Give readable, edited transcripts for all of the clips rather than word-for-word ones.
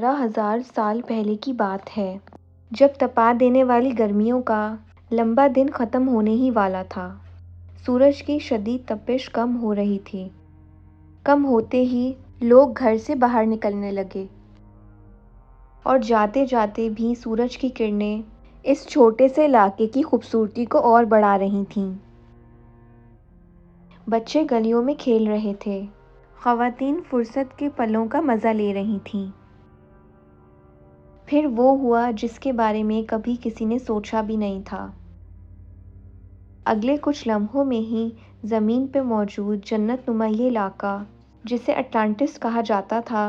18,000 سال پہلے کی بات ہے، جب تپا دینے والی گرمیوں کا لمبا دن ختم ہونے ہی والا تھا۔ سورج کی شدید تپش کم ہو رہی تھی۔ کم ہوتے ہی لوگ گھر سے باہر نکلنے لگے اور جاتے جاتے بھی سورج کی کرنیں اس چھوٹے سے علاقے کی خوبصورتی کو اور بڑھا رہی تھیں۔ بچے گلیوں میں کھیل رہے تھے، خواتین فرصت کے پلوں کا مزہ لے رہی تھیں۔ پھر وہ ہوا جس کے بارے میں کبھی کسی نے سوچا بھی نہیں تھا۔ اگلے کچھ لمحوں میں ہی زمین پہ موجود جنت نما یہ علاقہ، جسے اٹلانٹس کہا جاتا تھا،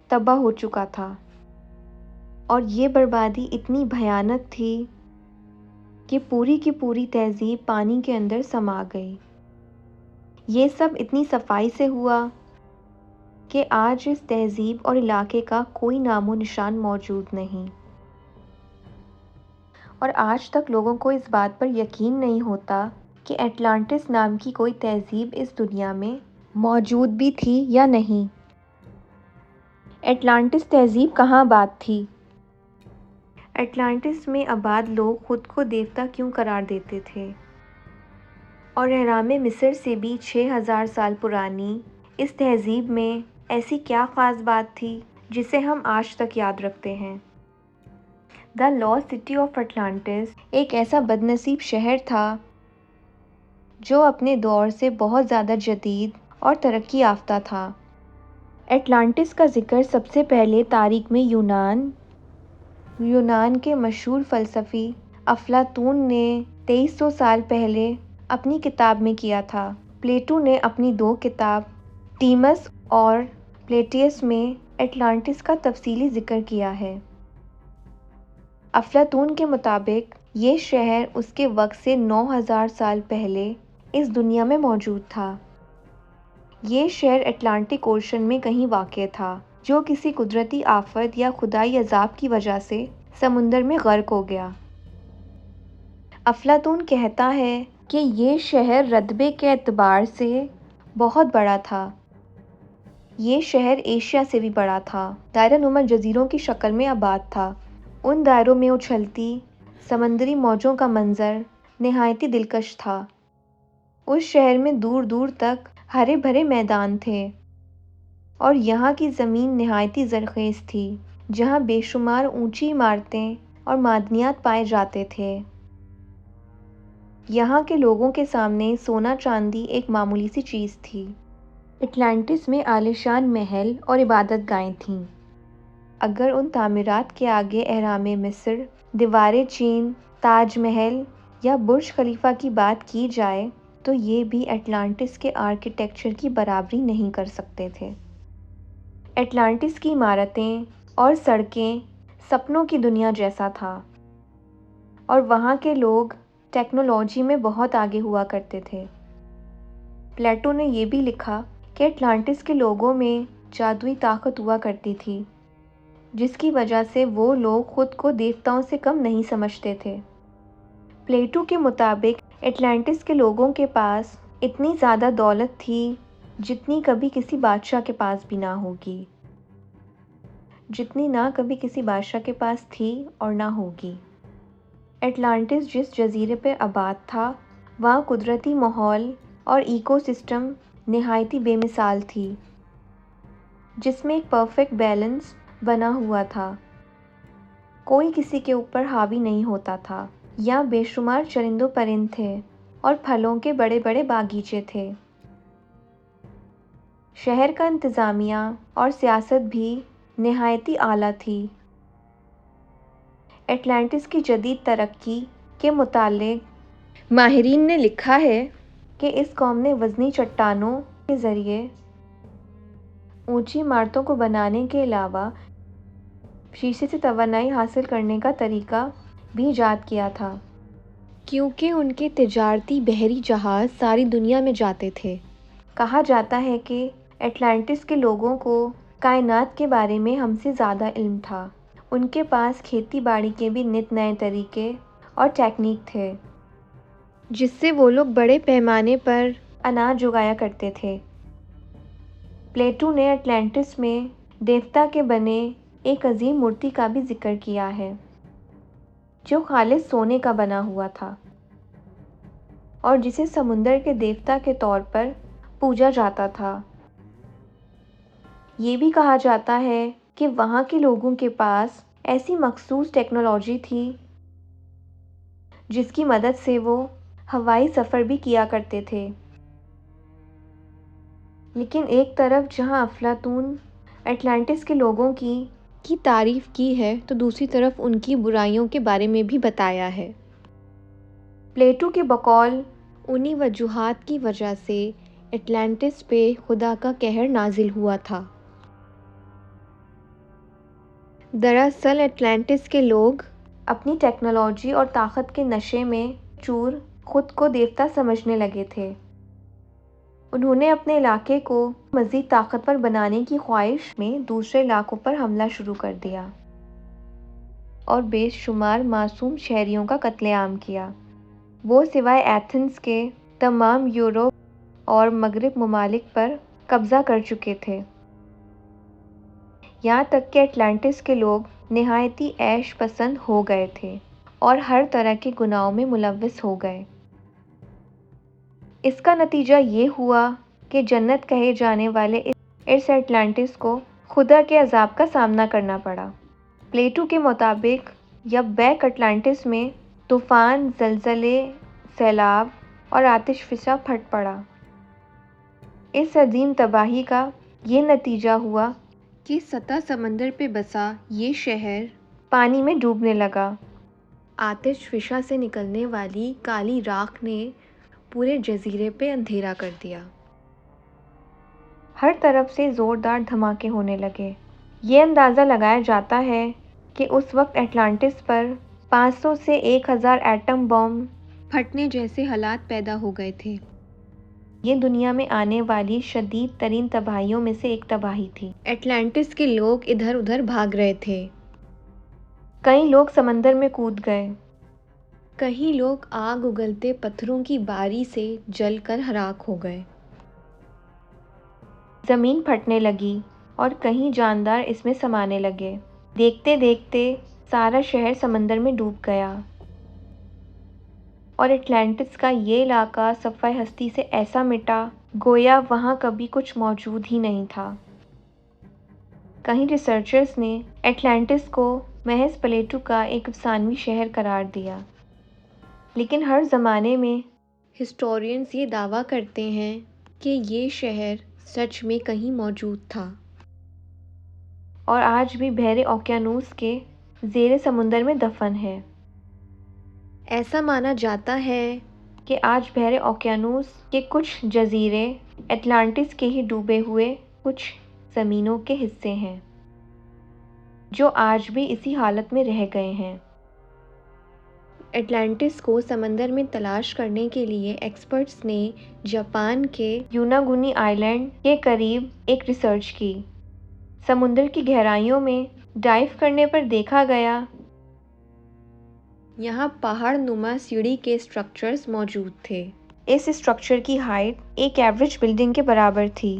تباہ ہو چکا تھا، اور یہ بربادی اتنی بھیانک تھی کہ پوری کی پوری تہذیب پانی کے اندر سما گئی۔ یہ سب اتنی صفائی سے ہوا کہ آج اس تہذیب اور علاقے کا کوئی نام و نشان موجود نہیں، اور آج تک لوگوں کو اس بات پر یقین نہیں ہوتا کہ اٹلانٹس نام کی کوئی تہذیب اس دنیا میں موجود بھی تھی یا نہیں۔ اٹلانٹس تہذیب کہاں آباد تھی؟ اٹلانٹس میں آباد لوگ خود کو دیوتا کیوں قرار دیتے تھے؟ اور اہرام مصر سے بھی 6,000 سال پرانی اس تہذیب میں ایسی کیا خاص بات تھی جسے ہم آج تک یاد رکھتے ہیں؟ The last city of Atlantis ایک ایسا بدنصیب شہر تھا جو اپنے دور سے بہت زیادہ جدید اور ترقی یافتہ تھا۔ اٹلانٹس کا ذکر سب سے پہلے تاریخ میں یونان کے مشہور فلسفی افلاطون نے 2300 سال پہلے اپنی کتاب میں کیا تھا۔ پلیٹو نے اپنی 2 کتاب ٹیمس اور پلیٹیس میں اٹلانٹس کا تفصیلی ذکر کیا ہے۔ افلاطون کے مطابق یہ شہر اس کے وقت سے 9,000 سال پہلے اس دنیا میں موجود تھا۔ یہ شہر اٹلانٹک اوشن میں کہیں واقع تھا، جو کسی قدرتی آفت یا خدائی عذاب کی وجہ سے سمندر میں غرق ہو گیا۔ افلاطون کہتا ہے کہ یہ شہر رتبے کے اعتبار سے بہت بڑا تھا۔ یہ شہر ایشیا سے بھی بڑا تھا، دائرہ نما جزیروں کی شکل میں آباد تھا۔ ان دائروں میں اچھلتی سمندری موجوں کا منظر نہایت دلکش تھا۔ اس شہر میں دور دور تک ہرے بھرے میدان تھے، اور یہاں کی زمین نہایت زرخیز تھی، جہاں بے شمار اونچی عمارتیں اور معدنیات پائے جاتے تھے۔ یہاں کے لوگوں کے سامنے سونا چاندی ایک معمولی سی چیز تھی۔ اٹلانٹس میں عالیشان محل اور عبادت گاہیں تھیں۔ اگر ان تعمیرات کے آگے اہرام مصر، دیوار چین، تاج محل یا برج خلیفہ کی بات کی جائے تو یہ بھی اٹلانٹس کے آرکیٹیکچر کی برابری نہیں کر سکتے تھے۔ اٹلانٹس کی عمارتیں اور سڑکیں سپنوں کی دنیا جیسا تھا، اور وہاں کے لوگ ٹیکنالوجی میں بہت آگے ہوا کرتے تھے۔ پلیٹو نے یہ بھی لکھا کہ اٹلانٹس کے لوگوں میں جادوئی طاقت ہوا کرتی تھی، جس کی وجہ سے وہ لوگ خود کو دیوتاؤں سے کم نہیں سمجھتے تھے۔ پلیٹو کے مطابق اٹلانٹس کے لوگوں کے پاس اتنی زیادہ دولت تھی جتنی کبھی کسی بادشاہ کے پاس بھی نہ ہوگی، جتنی نہ کبھی کسی بادشاہ کے پاس تھی اور نہ ہوگی۔ اٹلانٹس جس جزیرے پہ آباد تھا، وہاں قدرتی ماحول اور ایکو سسٹم نہایت بے مثال تھی، جس میں ایک پرفیکٹ بیلنس بنا ہوا تھا۔ کوئی کسی کے اوپر حاوی نہیں ہوتا تھا۔ یہاں بے شمار چرند و پرند تھے اور پھلوں کے بڑے بڑے باغیچے تھے۔ شہر کا انتظامیہ اور سیاست بھی نہایت اعلیٰ تھی۔ اٹلانٹس کی جدید ترقی کے متعلق ماہرین نے لکھا ہے کہ اس قوم نے وزنی چٹانوں کے ذریعے اونچی عمارتوں کو بنانے کے علاوہ شیشے سے توانائی حاصل کرنے کا طریقہ بھی ایجاد کیا تھا، کیونکہ ان کے تجارتی بحری جہاز ساری دنیا میں جاتے تھے۔ کہا جاتا ہے کہ اٹلانٹس کے لوگوں کو کائنات کے بارے میں ہم سے زیادہ علم تھا۔ ان کے پاس کھیتی باڑی کے بھی نت نئے طریقے اور ٹیکنیک تھے، جس سے وہ لوگ بڑے پیمانے پر اناج اگایا کرتے تھے۔ پلیٹو نے اٹلانٹس میں دیوتا کے بنے ایک عظیم مورتی کا بھی ذکر کیا ہے جو خالص سونے کا بنا ہوا تھا اور جسے سمندر کے دیوتا کے طور پر پوجا جاتا تھا۔ یہ بھی کہا جاتا ہے کہ وہاں کے لوگوں کے پاس ایسی مخصوص ٹیکنالوجی تھی جس کی مدد سے وہ ہوائی سفر بھی کیا کرتے تھے۔ لیکن ایک طرف جہاں افلاطون اٹلانٹس کے لوگوں کی تعریف کی ہے تو دوسری طرف ان کی برائیوں کے بارے میں بھی بتایا ہے۔ پلیٹو کے بقول انہی وجوہات کی وجہ سے اٹلانٹس پہ خدا کا قہر نازل ہوا تھا۔ دراصل اٹلانٹس کے لوگ اپنی ٹیکنالوجی اور طاقت کے نشے میں چور خود کو دیوتا سمجھنے لگے تھے۔ انہوں نے اپنے علاقے کو مزید طاقتور بنانے کی خواہش میں دوسرے علاقوں پر حملہ شروع کر دیا اور بے شمار معصوم شہریوں کا قتل عام کیا۔ وہ سوائے ایتھنز کے تمام یورپ اور مغرب ممالک پر قبضہ کر چکے تھے، یہاں تک کہ اٹلانٹس کے لوگ نہایتی عیش پسند ہو گئے تھے اور ہر طرح کے گناہوں میں ملوث ہو گئے۔ اس کا نتیجہ یہ ہوا کہ جنت کہے جانے والے اس اٹلانٹس کو خدا کے عذاب کا سامنا کرنا پڑا۔ پلیٹو کے مطابق یب-بیک اٹلانٹس میں طوفان، زلزلے، سیلاب اور آتش فشاں پھٹ پڑا۔ اس عظیم تباہی کا یہ نتیجہ ہوا کہ سطح سمندر پہ بسا یہ شہر پانی میں ڈوبنے لگا۔ آتش فشاں سے نکلنے والی کالی راکھ نے پورے جزیرے پہ اندھیرا کر دیا۔ ہر طرف سے زوردار دھماکے ہونے لگے۔ یہ اندازہ لگایا جاتا ہے کہ اس وقت اٹلانٹس پر 500 سے 1000 ایٹم بم پھٹنے جیسے حالات پیدا ہو گئے تھے۔ یہ دنیا میں آنے والی شدید ترین تباہیوں میں سے ایک تباہی تھی۔ اٹلانٹس کے لوگ ادھر ادھر بھاگ رہے تھے۔ کئی لوگ سمندر میں کود گئے۔ کئی لوگ آگ اگلتے پتھروں کی باری سے جل کر ہلاک ہو گئے۔ زمین پھٹنے لگی اور کئی جاندار اس میں سمانے لگے۔ دیکھتے دیکھتے سارا شہر سمندر میں ڈوب گیا اور اٹلانٹس کا یہ علاقہ صفحہ ہستی سے ایسا مٹا گویا وہاں کبھی کچھ موجود ہی نہیں تھا۔ کئی ریسرچرز نے اٹلانٹس کو محض پلیٹو کا ایک افسانوی شہر قرار دیا، لیکن ہر زمانے میں ہسٹورینز یہ دعویٰ کرتے ہیں کہ یہ شہر سچ میں کہیں موجود تھا اور آج بھی بحر اوقیانوس کے زیر سمندر میں دفن ہے۔ ایسا مانا جاتا ہے کہ آج بحر اوقیانوس کے کچھ جزیرے اٹلانٹس کے ہی ڈوبے ہوئے کچھ زمینوں کے حصے ہیں جو آج بھی اسی حالت میں رہ گئے ہیں۔ اٹلانٹس کو سمندر میں تلاش کرنے کے لیے ایکسپرٹس نے جاپان کے یوناگونی آئی لینڈ کے قریب ایک ریسرچ کی۔ سمندر کی گہرائیوں میں ڈائیو کرنے پر دیکھا گیا یہاں پہاڑ نما سیڑھی کے اسٹرکچرز موجود تھے۔ اس اسٹرکچر کی ہائٹ ایک ایوریج بلڈنگ کے برابر تھی۔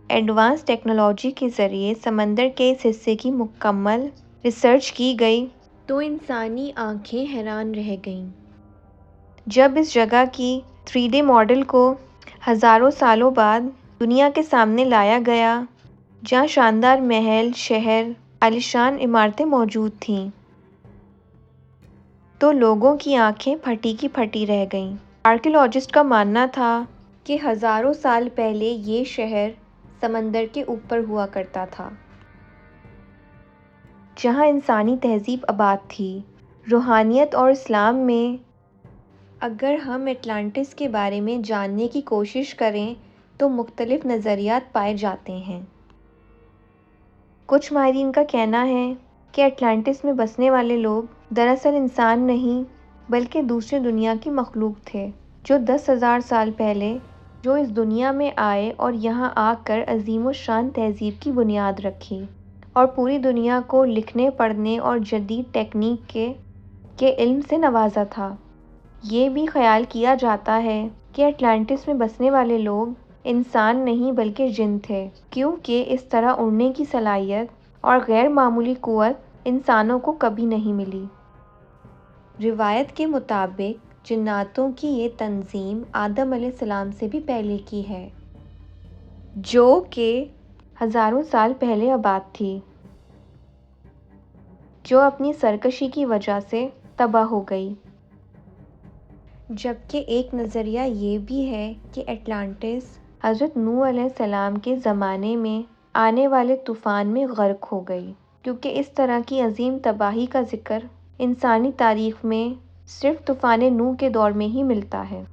ایڈوانس ٹیکنالوجی کے ذریعے سمندر کے اس حصے کی مکمل ریسرچ کی گئی تو انسانی آنکھیں حیران رہ گئیں جب اس جگہ کی 3D ماڈل کو ہزاروں سالوں بعد دنیا کے سامنے لایا گیا، جہاں شاندار محل، شہر، عالیشان عمارتیں موجود تھیں، تو لوگوں کی آنکھیں پھٹی کی پھٹی رہ گئیں۔ آرکیالوجسٹ کا ماننا تھا کہ ہزاروں سال پہلے یہ شہر سمندر کے اوپر ہوا کرتا تھا، جہاں انسانی تہذیب آباد تھی۔ روحانیت اور اسلام میں اگر ہم اٹلانٹس کے بارے میں جاننے کی کوشش کریں تو مختلف نظریات پائے جاتے ہیں۔ کچھ ماہرین کا کہنا ہے کہ اٹلانٹس میں بسنے والے لوگ دراصل انسان نہیں بلکہ دوسری دنیا کی مخلوق تھے جو 10,000 سال پہلے اس دنیا میں آئے اور یہاں آ کر عظیم الشان تہذیب کی بنیاد رکھی اور پوری دنیا کو لکھنے، پڑھنے اور جدید ٹیکنیک کے علم سے نوازا تھا۔ یہ بھی خیال کیا جاتا ہے کہ اٹلانٹس میں بسنے والے لوگ انسان نہیں بلکہ جن تھے، کیونکہ اس طرح اڑنے کی صلاحیت اور غیر معمولی قوت انسانوں کو کبھی نہیں ملی۔ روایت کے مطابق جناتوں کی یہ تنظیم آدم علیہ السلام سے بھی پہلے کی ہے، جو کہ ہزاروں سال پہلے آباد تھی، جو اپنی سرکشی کی وجہ سے تباہ ہو گئی۔ جبکہ ایک نظریہ یہ بھی ہے کہ اٹلانٹس حضرت نوح علیہ السلام کے زمانے میں آنے والے طوفان میں غرق ہو گئی، کیونکہ اس طرح کی عظیم تباہی کا ذکر انسانی تاریخ میں صرف طوفان نوح کے دور میں ہی ملتا ہے۔